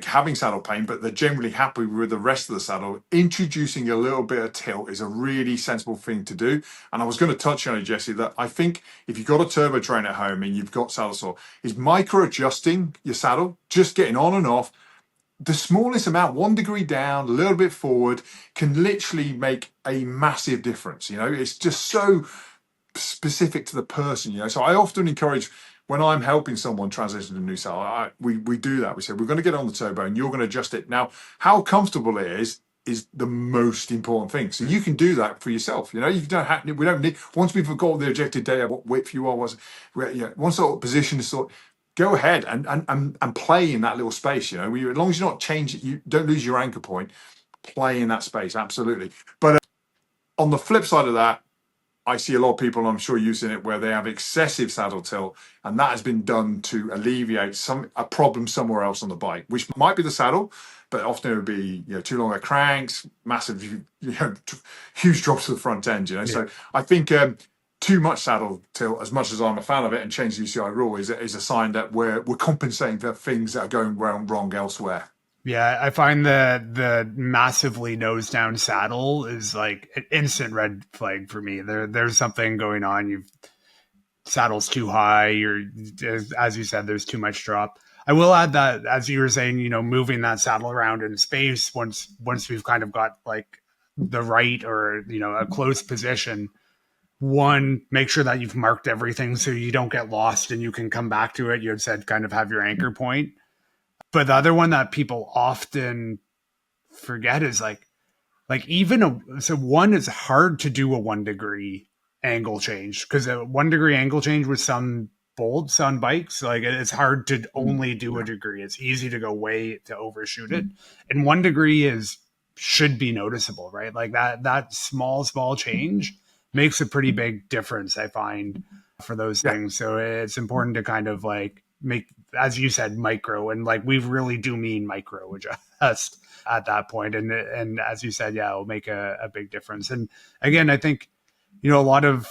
having saddle pain, but they're generally happy with the rest of the saddle, introducing a little bit of tilt is a really sensible thing to do. And I was going to touch on it, Jesse, that I think if you've got a turbo train at home and you've got saddle sore, is micro adjusting your saddle, just getting on and off. The smallest amount, 1 degree down, a little bit forward, can literally make a massive difference. It's just so specific to the person. So I often encourage, when I'm helping someone transition to a new saddle, we do that. We say, we're going to get on the turbo and you're going to adjust it. Now, how comfortable it is the most important thing. So you can do that for yourself. You don't have, we don't need, once we've got the objective data, what width you are, once sort of position is sort, go ahead and play in that little space. As long as you're not changing, you don't lose your anchor point, play in that space. Absolutely. But on the flip side of that, I see a lot of people, and I'm sure you've seen it, where they have excessive saddle tilt, and that has been done to alleviate a problem somewhere else on the bike, which might be the saddle, but often it would be too long at cranks, massive, huge drops to the front end. Yeah. So I think too much saddle tilt, as much as I'm a fan of it, and change the UCI rule is a sign that we're compensating for things that are going wrong elsewhere. Yeah, I find the massively nose down saddle is like an instant red flag for me. There's something going on. Saddle's too high. As you said, there's too much drop. I will add that, as you were saying, moving that saddle around in space once we've kind of got like the right or a close position. One, make sure that you've marked everything so you don't get lost and you can come back to it. You had said kind of have your anchor point. But the other one that people often forget is like so one is hard to do a 1 degree angle change, because a 1 degree angle change with some bolts on bikes, like it's hard to only do a degree. It's easy to go way to overshoot it. And 1 degree should be noticeable, right? Like that small change makes a pretty big difference, I find, for those things. So it's important to kind of like make, as you said, micro, and like we really do mean micro adjust at that point. And as you said, it'll make a big difference. And again, I think, a lot of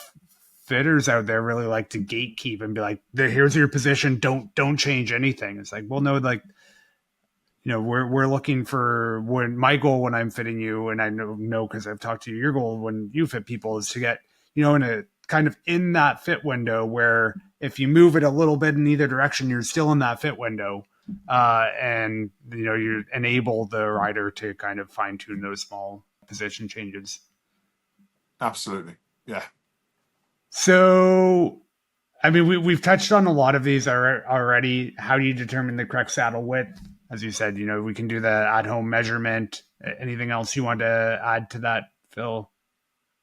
fitters out there really like to gatekeep and be like, here's your position. Don't change anything. It's like, well, no, like, we're looking for, when my goal when I'm fitting you, and I know because I've talked to you, your goal when you fit people is to get, in a kind of in that fit window where if you move it a little bit in either direction, you're still in that fit window. And you enable the rider to kind of fine tune those small position changes. Absolutely. Yeah. So, I mean, we've touched on a lot of these already. How do you determine the correct saddle width? As you said, we can do the at-home measurement. Anything else you want to add to that, Phil?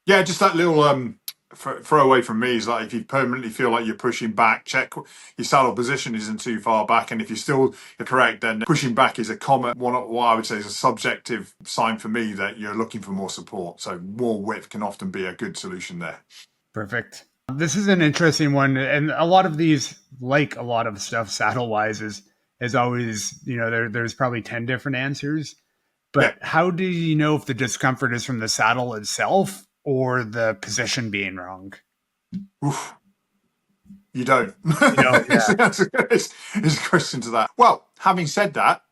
Yeah, just that little throwaway from me is like, if you permanently feel like you're pushing back, check your saddle position isn't too far back, and if you're correct, then pushing back is a common one. What I would say is a subjective sign for me that you're looking for more support. So more width can often be a good solution there. Perfect. This is an interesting one, and a lot of these, like a lot of stuff saddle wise, is always, there's probably 10 different answers. But how do you know if the discomfort is from the saddle itself or the position being wrong? Oof. You don't. It's a question to that. Well, having said that,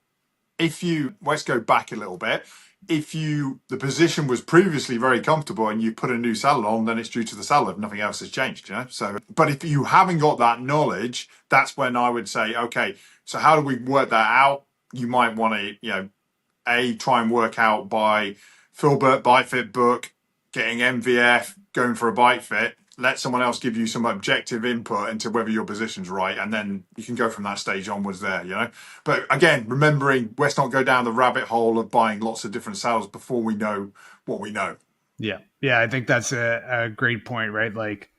let's go back a little bit. If the position was previously very comfortable and you put a new saddle on, then it's due to the saddle if nothing else has changed, So, but if you haven't got that knowledge, that's when I would say, okay, so how do we work that out? You might want to, try and work out by Burt Bike Fit book, getting MVF, going for a bike fit. Let someone else give you some objective input into whether your position's right, and then you can go from that stage onwards there, But again, remembering, let's not go down the rabbit hole of buying lots of different saddles before we know what we know. Yeah. Yeah. I think that's a great point, right? Like,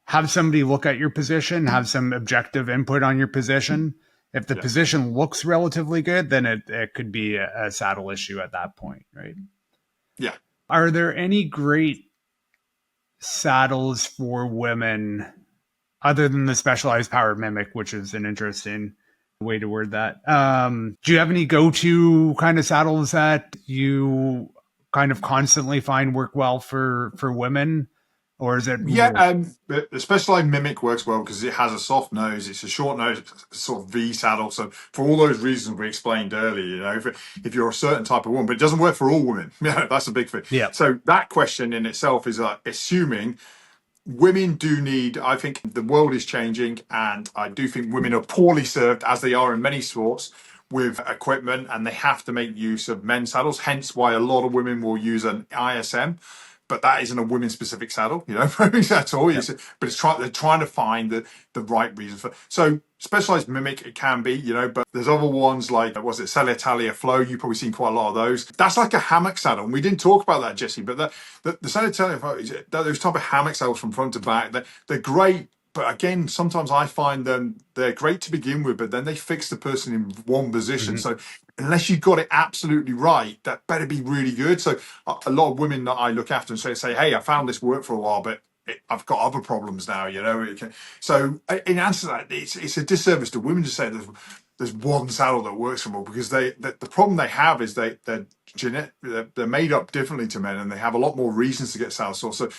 have somebody look at your position, have some objective input on your position. If the Yeah. position looks relatively good, then it could be a saddle issue at that point, right? Yeah. Are there any great saddles for women other than the specialized power mimic, which is an interesting way to word that? Do you have any go-to kind of saddles that you kind of constantly find work well for women, or is it Yeah, more? the Specialized Mimic works well because it has a soft nose. It's a short nose, sort of V saddle. So for all those reasons we explained earlier, if you're a certain type of woman, but it doesn't work for all women. Yeah, that's a big thing. Yeah. So that question in itself is assuming women do need, I think the world is changing, and I do think women are poorly served, as they are in many sports, with equipment, and they have to make use of men's saddles, hence why a lot of women will use an ISM. But that isn't a women specific saddle, at all. Yeah. But they're trying to find the right reason for. So specialized mimic it can be, but there's other ones like was it Salitalia Flow? You've probably seen quite a lot of those. That's like a hammock saddle, and we didn't talk about that, Jesse. But the Salitalia Flow, those type of hammock saddles from front to back, they're great. But again, sometimes I find them they're great to begin with, but then they fix the person in one position. Mm-hmm. So unless you got it absolutely right, that better be really good. So a lot of women that I look after and say, hey, I found this work for a while, but I've got other problems now. So in answer to that, it's a disservice to women to say there's one saddle that works for them all, because the problem they have is they're made up differently to men, and they have a lot more reasons to get saddle sores. So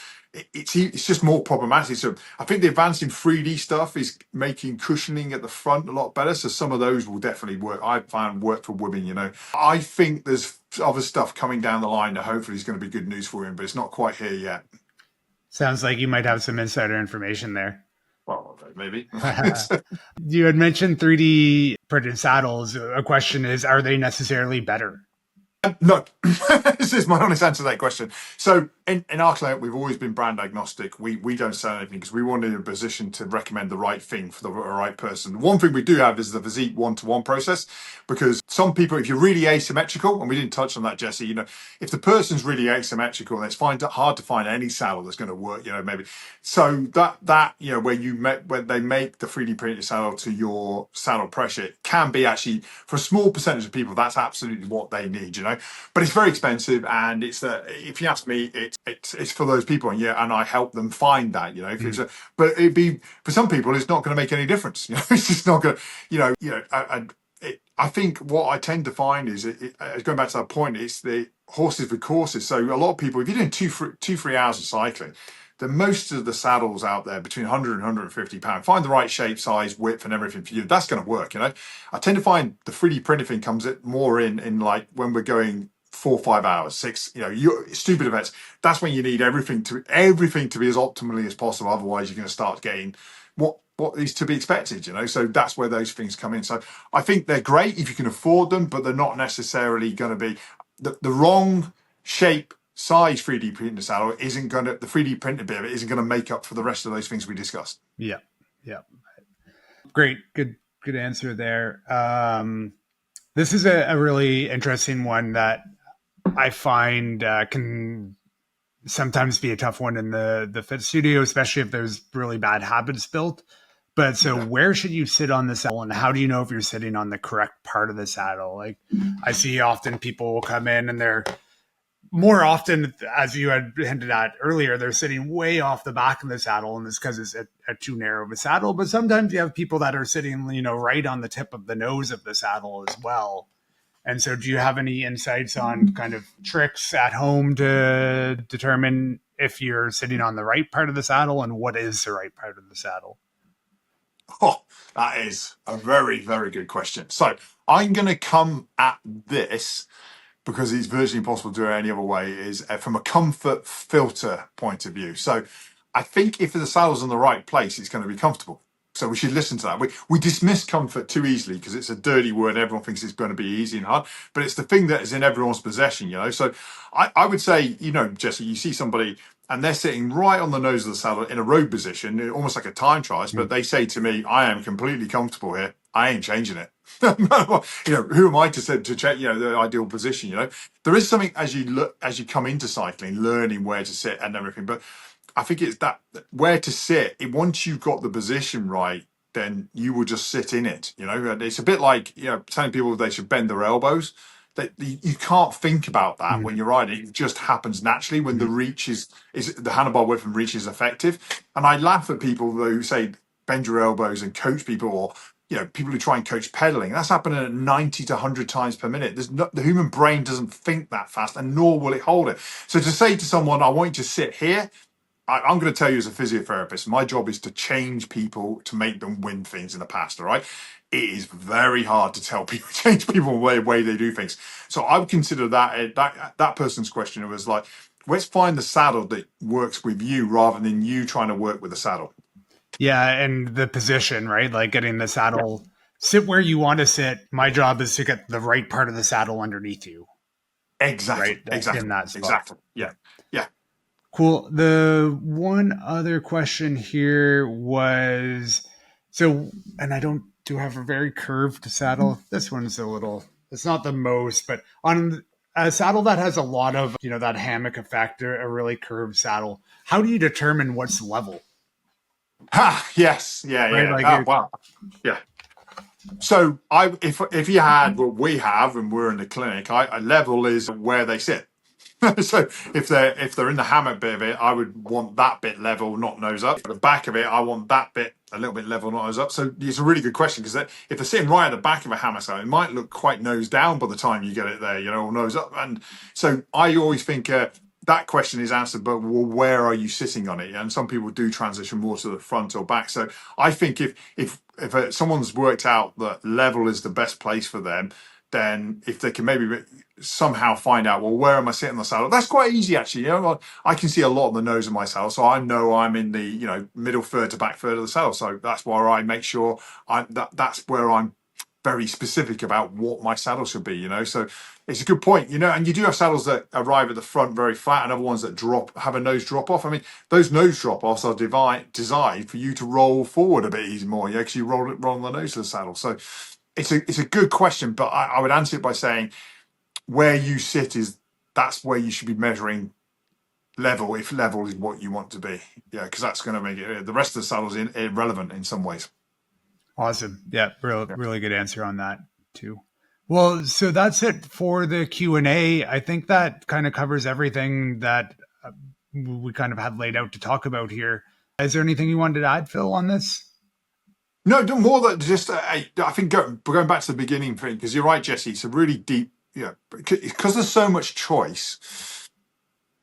it's just more problematic. So I think the advance in 3D stuff is making cushioning at the front a lot better. So some of those will definitely work. I found work for women. I think there's other stuff coming down the line that hopefully is going to be good news for women, but it's not quite here yet. Sounds like you might have some insider information there. Well, maybe. You had mentioned 3D printed saddles. A question is, are they necessarily better? No, this is my honest answer to that question. So in our clinic, we've always been brand agnostic. We don't sell anything because we want in a position to recommend the right thing for the right person. One thing we do have is the physique one-to-one process, because some people, if you're really asymmetrical, and we didn't touch on that, Jesse, if the person's really asymmetrical, then it's hard to find any saddle that's going to work, maybe. So that when they make the 3D printed saddle to your saddle pressure, it can be actually for a small percentage of people, that's absolutely what they need, but it's very expensive, and if you ask me, it's for those people, and I help them find that, but it'd be for some people, it's not going to make any difference. It's just not going to, I think what I tend to find is going back to that point, it's the horses for courses. So a lot of people, if you're doing 3 hours of cycling, then most of the saddles out there between 100 and 150 pounds, find the right shape, size, width, and everything for you. That's going to work. I tend to find the 3D printed thing comes more in like when we're going 4 or 5 hours, 6, your stupid events. That's when you need everything to be as optimally as possible. Otherwise, you're going to start getting what is to be expected, So that's where those things come in. So I think they're great if you can afford them, but they're not necessarily going to be the wrong shape, size 3D printed saddle the 3D printed bit of it isn't going to make up for the rest of those things we discussed. Yeah. Yeah. Great. Good answer there. This is a really interesting one that I find can sometimes be a tough one in the fit studio, especially if there's really bad habits built. But so where should you sit on the saddle, and how do you know if you're sitting on the correct part of the saddle? Like, I see often people will come in and they're more often, as you had hinted at earlier, they're sitting way off the back of the saddle, and it's because it's a too narrow of a saddle. But sometimes you have people that are sitting, right on the tip of the nose of the saddle as well. And so, do you have any insights on kind of tricks at home to determine if you're sitting on the right part of the saddle, and what is the right part of the saddle? Oh, that is a very, very good question. So I'm going to come at this because it's virtually impossible to do it any other way, is from a comfort filter point of view. So I think if the saddle's in the right place, it's going to be comfortable. So we should listen to that. We dismiss comfort too easily because it's a dirty word. Everyone thinks it's going to be easy and hard, but it's the thing that is in everyone's possession, So I would say, Jesse, you see somebody and they're sitting right on the nose of the saddle in a road position, almost like a time trial, but they say to me, I am completely comfortable here. I ain't changing it. Who am I to say to check, the ideal position? There is something as you come into cycling, learning where to sit and everything. But I think it's that where to sit. Once you've got the position right, then you will just sit in it. And it's a bit like telling people they should bend their elbows. That you can't think about that when you're riding. It just happens naturally when the reach is the handlebar width and reach is effective. And I laugh at people who say bend your elbows and coach people, or people who try and coach pedaling. That's happening at 90 to 100 times per minute. The human brain doesn't think that fast, and nor will it hold it. So to say to someone, I want you to sit here, I'm going to tell you as a physiotherapist, my job is to change people to make them win things in the past, all right? It is very hard to tell people, change people the way they do things. So I would consider that person's question was like, let's find the saddle that works with you rather than you trying to work with the saddle. Yeah, and the position, right? Like getting the saddle, sit where you want to sit. My job is to get the right part of the saddle underneath you. Exactly. Right? Exactly. In that spot. Exactly. Yeah. Yeah. Cool. The one other question here was, and I do have a very curved saddle. This one's it's not the most, but on a saddle that has a lot of, that hammock effect, or a really curved saddle, how do you determine what's level? Yes. Yeah. Right? Yeah. Like Wow. Yeah. So if you had what we have and we're in the clinic, a level is where they sit. So if they're in the hammock bit of it, I would want that bit level, not nose up. At the back of it, I want that bit a little bit level, not nose up. So it's a really good question, because if they're sitting right at the back of a hammock, so it might look quite nose down by the time you get it there, or nose up. And so I always think that question is answered, but well, where are you sitting on it? And some people do transition more to the front or back. So I think if someone's worked out that level is the best place for them, then if they can maybe somehow find out, well, where am I sitting on the saddle? That's quite easy, actually. I can see a lot of the nose of my saddle, so I know I'm in the middle third to back third of the saddle. So that's where I make sure that's where I'm very specific about what my saddle should be. So it's a good point. And you do have saddles that arrive at the front very flat, and other ones that have a nose drop off. I mean, those nose drop offs are designed for you to roll forward a bit easy more. You actually roll on the nose of the saddle. So it's a good question, but I would answer it by saying where you sit that's where you should be measuring level, if level is what you want to be. Yeah, because that's going to make it the rest of the saddles irrelevant in some ways. Awesome. Yeah, really good answer on that too. Well, so that's it for the Q&A. I think that kind of covers everything that we kind of had laid out to talk about here. Is there anything you wanted to add, Phil, on this? No, more than just I think going back to the beginning thing, because you're right, Jesse. It's a really deep, because there's so much choice.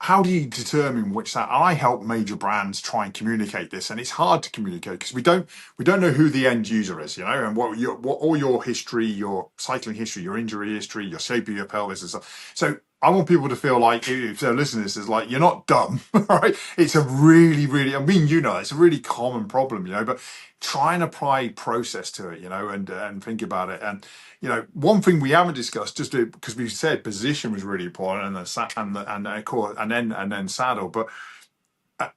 How do you determine which that? I help major brands try and communicate this, and it's hard to communicate because we don't know who the end user is, and what all your history, your cycling history, your injury history, your shape of your pelvis and stuff. So I want people to feel like, if they're listening to this, is like, you're not dumb, right? It's a really, really, it's a really common problem, but try and apply process to it, and think about it. And one thing we haven't discussed, just because we said position was really important, and then saddle, but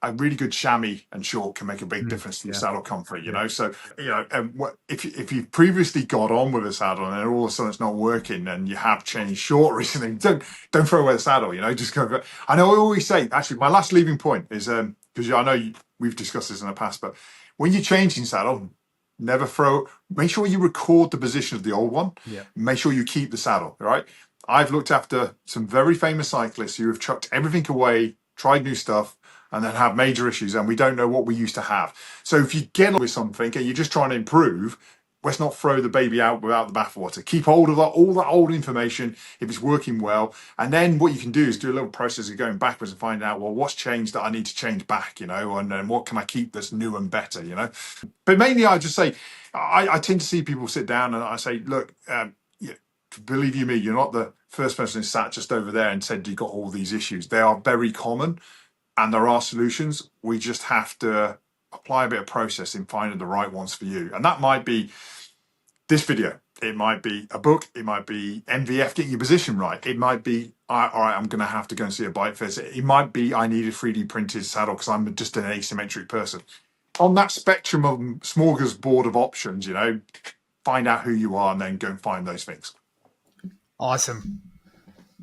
a really good chamois and short can make a big difference to your saddle comfort, So, if you've previously got on with a saddle and then all of a sudden it's not working and you have changed short recently, don't throw away the saddle, just go. I know I always say, actually, my last leaving point is, because I know we've discussed this in the past, but when you're changing saddle, make sure you record the position of the old one. Yeah. Make sure you keep the saddle, right? I've looked after some very famous cyclists who have chucked everything away, tried new stuff, and then have major issues, and we don't know what we used to have. So if you get on with something and you're just trying to improve, let's not throw the baby out without the bathwater. Keep hold of all that old information if it's working well, and then what you can do is do a little process of going backwards and find out, well, what's changed that I need to change back, and then what can I keep that's new and better. But mainly, I just say, I tend to see people sit down and I say, look, believe you me, you're not the first person who sat just over there and said you got all these issues. They are very common. And there are solutions. We just have to apply a bit of process in finding the right ones for you. And that might be this video. It might be a book. It might be MVF, getting your position right. It might be, all right, I'm going to have to go and see a bike fit. It might be, I need a 3D printed saddle because I'm just an asymmetric person. On that spectrum of smorgasbord of options, find out who you are, and then go and find those things. Awesome.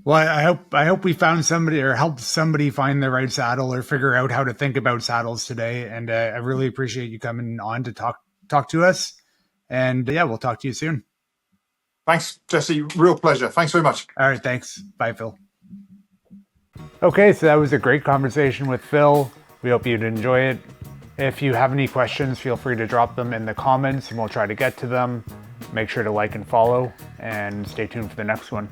Well, I hope we found somebody or helped somebody find the right saddle or figure out how to think about saddles today. And I really appreciate you coming on to talk to us. And yeah, we'll talk to you soon. Thanks, Jesse. Real pleasure. Thanks very much. All right. Thanks. Bye, Phil. Okay, so that was a great conversation with Phil. We hope you'd enjoy it. If you have any questions, feel free to drop them in the comments and we'll try to get to them. Make sure to like and follow and stay tuned for the next one.